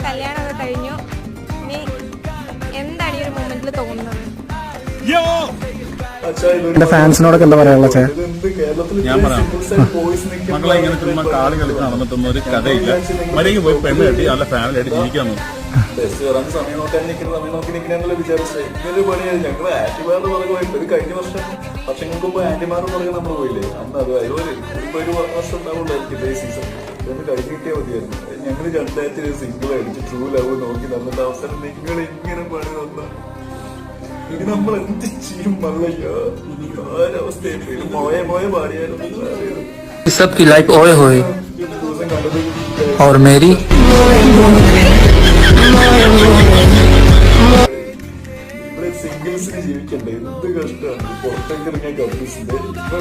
കല്യാണമൊക്കെ കഴിഞ്ഞു. ഇനി എന്താണ് ഈ ഒരു മൊമെന്റിൽ തോന്നുന്നത്? എന്റെ ഫാൻസിനോടൊക്കെ എന്താ പറയാനുള്ള ചേ? ഞാൻ പറയാം, മക്കളെ ഇങ്ങനെ ചുമ്മാ കാളി കളിച്ച് നടന്നിട്ടൊന്നും ഒരു കഥയില്ല. മര്യാദയ്ക്ക് പോയി പെണ്ണ് കെട്ടി നല്ല ഫാമിലിയായിട്ട് ജീവിക്കാൻ നോക്കും. സമയം നോക്കി നിൽക്കണമെന്നല്ല വിചാരിച്ചത്. ഇതൊരു പണിയായി. ഞങ്ങൾ ആന്റിമാരുടെ പുറകെ പോയിട്ട് കഴിഞ്ഞ വർഷങ്ങൾക്ക് മുമ്പ് ആന്റിമാരുടെ പുറകെ നമ്മൾ പോയില്ലേ, അന്ന് അത് ഒരു വർഷം ഉണ്ടാവുള്ളായിരിക്കും ഇതേ സീസൺ. ഇതൊന്ന് കഴിഞ്ഞ് കിട്ടിയാൽ മതിയായിരുന്നു. ഞങ്ങൾ രണ്ടാഴ്ച സിംഗിൾ അടിച്ച് ട്രൂ ലവ് നോക്കി നടന്നിട്ട് അവസരം നിങ്ങൾ ഇങ്ങനെ പണി തന്ന ഇനി നമ്മൾ എന്ത് ചെയ്യും? മല്ലയ്യോ ആരവസ്ഥയായി മോയെ പാടിയാലും सबकी लाइफ ओए होए और मेरी ഇവിടെ സിംഗിൾസിന് ജീവിക്കണ്ടേ? എന്ത് കഷ്ടമാണ്. പുറത്തേക്ക് ഇറങ്ങിയ കപ്പിൾസിന്റെ ഇവിടെ